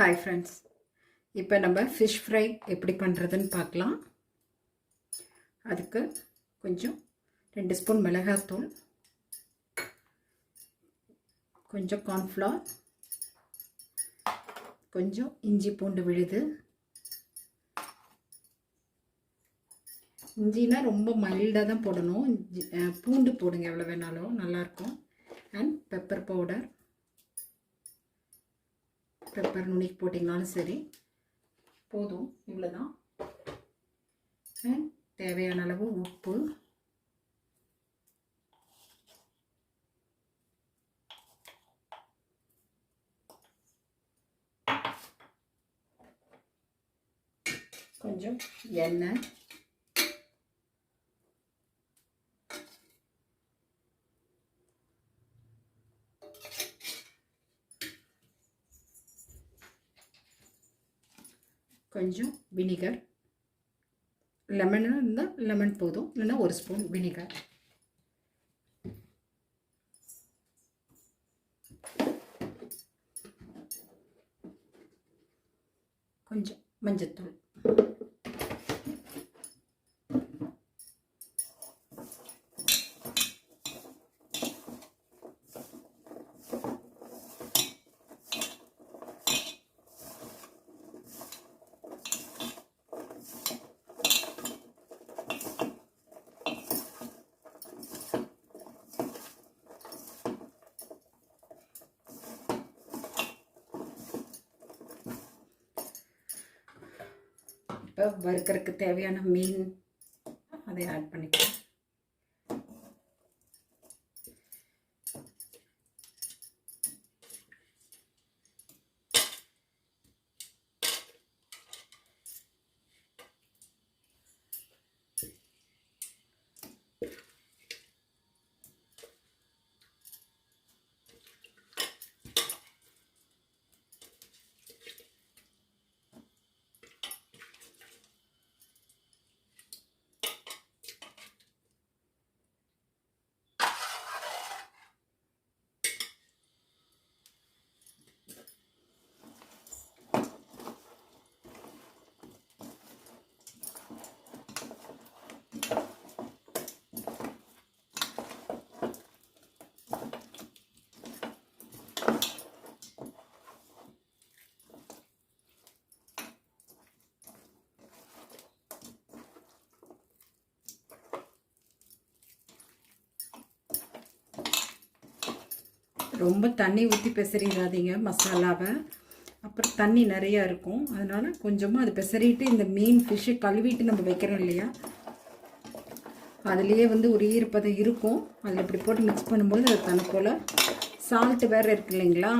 Hi friends, இப்போ நம்ம fish fry எப்படி பண்ணுறதுன்னு பார்க்கலாம். அதுக்கு கொஞ்சம் 2 ஸ்பூன் மிளகாத்தூள், கொஞ்சம் கார்ன்ஃப்ளவர், கொஞ்சம் இஞ்சி பூண்டு விழுது. இஞ்சினா ரொம்ப மைல்டாக தான் போடணும். பூண்டு போடுங்க எவ்வளோ வேணாலும் நல்லாயிருக்கும். அண்ட் பெப்பர் பவுடர், பெப்பர் நுனிக்கு போட்டிங்கனாலும் சரி, போதும். இவ்வளோதான். அண்ட் தேவையான அளவு உப்பு, கொஞ்சம் எண்ணெய், கொஞ்சம் வினிகர். லெமன் இருந்தால் லெமன் போதும், இல்லைன்னா 1 ஸ்பூன் வினிகர். கொஞ்சம் மஞ்சத்தூள். இப்போ வறுக்கிறதுக்கு தேவையான மீன் அதை ஆட் பண்ணிக்கலாம். ரொம்ப தண்ணி ஊற்றி பெசறிடாதீங்க மசாலாவை, அப்புறம் தண்ணி நிறையா இருக்கும். அதனால் கொஞ்சமாக அது பெசறிட்டு இந்த மீன் ஃபிஷ்ஷு கழுவிட்டு நம்ம வைக்கிறோம் இல்லையா, அதுலேயே ஒரு ஈரப்பதம் இருக்கும். அதில் இப்படி போட்டு மிக்ஸ் பண்ணும்போது அது தன்னை போல் சால்ட்டு வேறு இருக்கு இல்லைங்களா,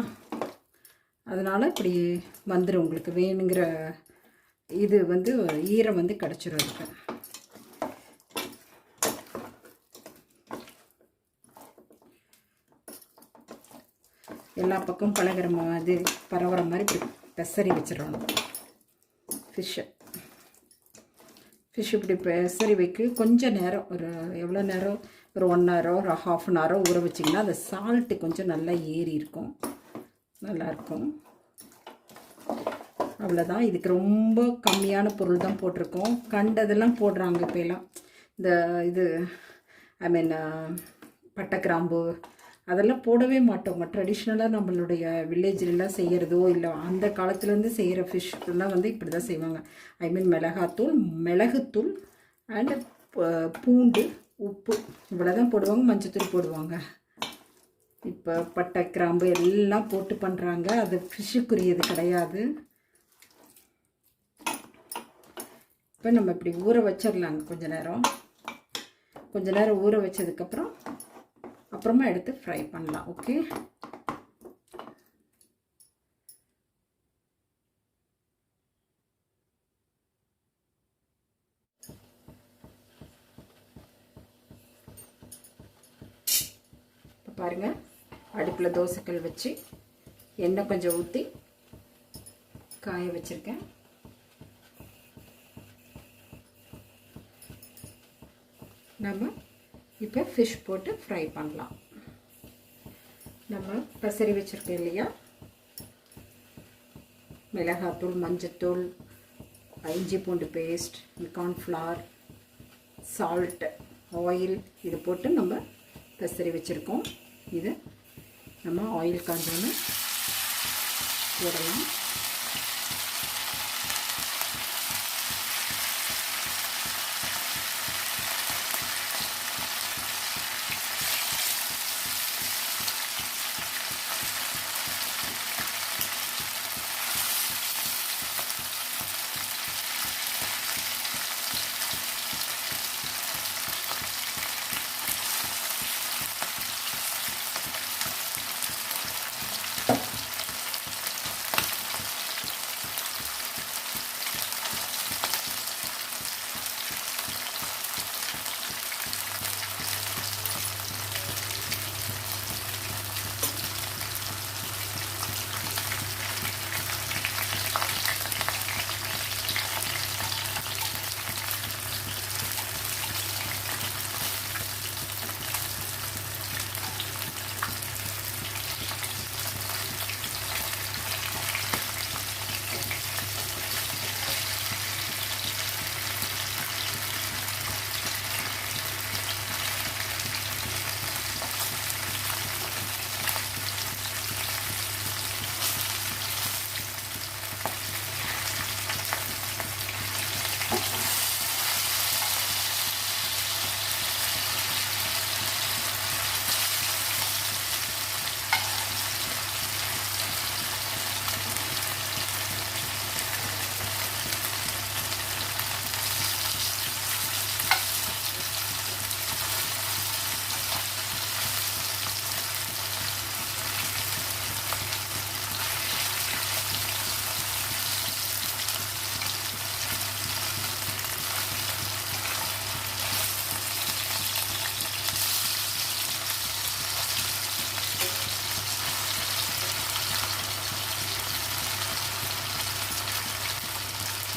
அதனால் இப்படி வந்துடும். உங்களுக்கு வேணுங்கிற இது ஈரம் கிடச்சிரும் அதுக்கு. எல்லா பக்கம் பழகிற மாதிரி பரவுற மாதிரி இப்படி பெசரி வச்சிடணும் ஃபிஷ்ஷு. ஃபிஷ் இப்படி பெசரி வைக்க கொஞ்சம் நேரம், ஒரு எவ்வளோ நேரம், ஒரு 1 hour ஒரு ½ an hour ஊற வச்சிங்கன்னா அந்த சால்ட்டு கொஞ்சம் நல்லா ஏறி இருக்கும், நல்லாயிருக்கும். அவ்வளோதான். இதுக்கு ரொம்ப கம்மியான பொருள் தான் போட்டிருக்கோம். கண்டதெல்லாம் போடுறாங்க இப்போலாம். இது பட்டை கிராம்பு அதெல்லாம் போடவே மாட்டோங்க. ட்ரெடிஷ்னலாக நம்மளுடைய வில்லேஜ்லாம் செய்கிறதோ இல்லை அந்த காலத்துலேருந்து செய்கிற ஃபிஷ்லாம் இப்படி தான் செய்வாங்க. மிளகாத்தூள், மிளகுத்தூள் அண்டு பூண்டு, உப்பு இவ்வளோ தான் போடுவாங்க. மஞ்சத்தூள் போடுவாங்க. இப்போ பட்டை கிராம்பு எல்லாம் போட்டு பண்ணுறாங்க. அது ஃபிஷ்ஷுக்குரியது கிடையாது. இப்போ நம்ம இப்படி ஊற வச்சிடலாங்க கொஞ்ச நேரம் ஊற வச்சதுக்கப்புறம் அப்புறமா எடுத்து ஃப்ரை பண்ணலாம். ஓகே, இப்போ பாருங்கள், அடுப்பில் தோசைக்கல் வச்சு எண்ணெய் கொஞ்சம் ஊற்றி காய வச்சுருக்கேன். நம்ம இப்போ ஃபிஷ் போட்டு ஃப்ரை பண்ணலாம். நம்ம பசரி வச்சுருக்கோம் இல்லையா, மிளகாத்தூள், மஞ்சத்தூள், இஞ்சி பூண்டு பேஸ்ட், கார்ன்ஃப்ளவர், சால்ட், ஆயில் இது போட்டு நம்ம பெசரி வச்சுருக்கோம். இது நம்ம ஆயில் காஞ்சோன்னு போடலாம்.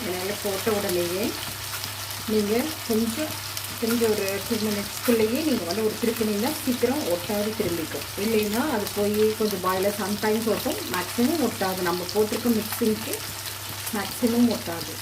இதனால் போட்ட உடனேயே நீங்கள் கொஞ்சம் ஒரு 2 மினிட்ஸ்க்குள்ளேயே நீங்கள் வந்து ஒரு திருப்பினீங்கன்னா சீக்கிரம் ஒட்டாது திரும்பிக்கும். இல்லைன்னா அது போய் கொஞ்சம் பாயில் சம்டைம்ஸ் ஒட்டும், மேக்ஸிமம் ஒட்டாது. நம்ம போட்டிருக்க மிக்சிங்க்கு மேக்ஸிமம் ஒட்டாது.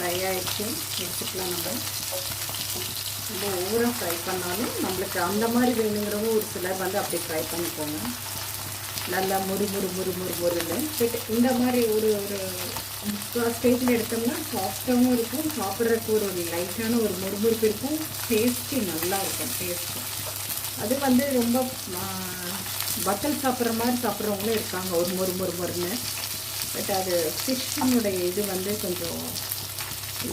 ஃப்ரை ஆகிடுச்சு, எடுத்துக்கலாம். நம்ம ஓவராக ஃப்ரை பண்ணாலும் நம்மளுக்கு அந்த மாதிரி வேணுங்கிறவங்க ஒரு சிலர் வந்து அப்படி ஃப்ரை பண்ணிக்கோங்க. நல்லா முறுன்னு. பட் இந்த மாதிரி ஒரு ஸ்டேஜில் எடுத்தோம்னா சாஃப்டாகவும் இருக்கும், சாப்பிட்றதுக்கு ஒரு லைட்டான ஒரு முறுமுறுப்பு இருக்கும், டேஸ்ட்டு நல்லா இருக்கும் டேஸ்ட்டு. அது வந்து ரொம்ப வத்தல் சாப்பிட்ற மாதிரி சாப்பிட்றவங்களும் இருக்காங்க, ஒரு முறுன்னு. பட் அது ஃபிஷ்ஷினுடைய இது வந்து கொஞ்சம்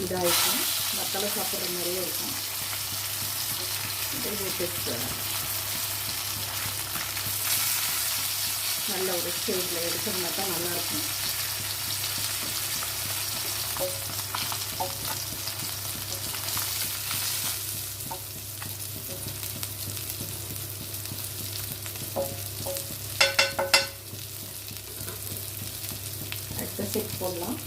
இதாக இருக்கும், வத்தலை சாப்பிட்ற மாதிரியே இருக்கும். நல்ல ஒரு ஸ்டேஜில் எடுத்தோம்னா தான் நல்லாயிருக்கும். அடுத்த செட் போடலாம்.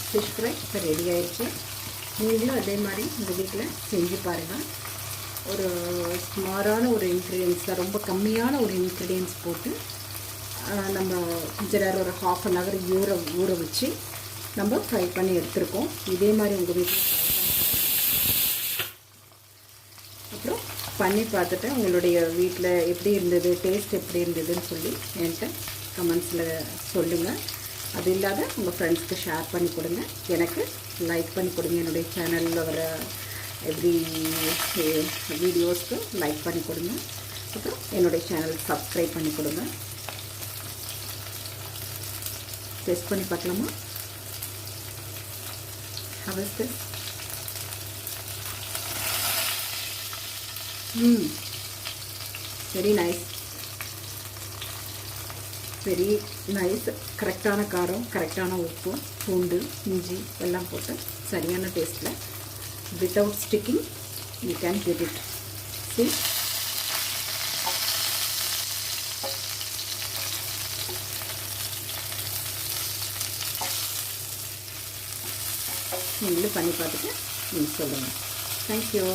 ஃபிஷ் ஃப்ரை இப்போ ரெடி ஆயிடுச்சு. நீங்களும் அதே மாதிரி உங்கள் வீட்டில் செஞ்சு பாருங்கள். ஒரு ஸ்மாரான ஒரு இன்க்ரீடியன்ஸ் தான், ரொம்ப கம்மியான ஒரு இன்க்ரீடியன்ஸ் போட்டு நம்ம கொஞ்ச நேரம் ஒரு ½ ஊற வச்சு நம்ம ஃப்ரை பண்ணி எடுத்துருக்கோம். இதே மாதிரி உங்கள் வீட்டில் அப்புறம் பண்ணி பார்த்துட்டு உங்களுடைய வீட்டில் எப்படி இருந்தது, டேஸ்ட் எப்படி இருந்ததுன்னு சொல்லி என்கிட்ட கமெண்ட்ஸில் சொல்லுங்கள். அது இல்லாத உங்கள் ஃப்ரெண்ட்ஸ்க்கு ஷேர் பண்ணி கொடுங்க, எனக்கு லைக் பண்ணி கொடுங்க. என்னுடைய சேனலில் வர எவ்ரி வீடியோஸ்க்கு லைக் பண்ணி கொடுங்க. அப்புறம் என்னுடைய சேனல் சப்ஸ்கிரைப் பண்ணி கொடுங்க. டெஸ்ட் பண்ணி பார்க்கலாமா? How is this? Very nice. Very nice. கரெக்டான காரம், கரெக்டான உப்பு, பூண்டு, இஞ்சி எல்லாம் போட்டு சரியான டேஸ்ட்டில் without sticking you can get it. See? நீங்களும் பண்ணி பார்த்துட்டு நீங்கள் சொல்லுங்கள். தேங்க்யூ.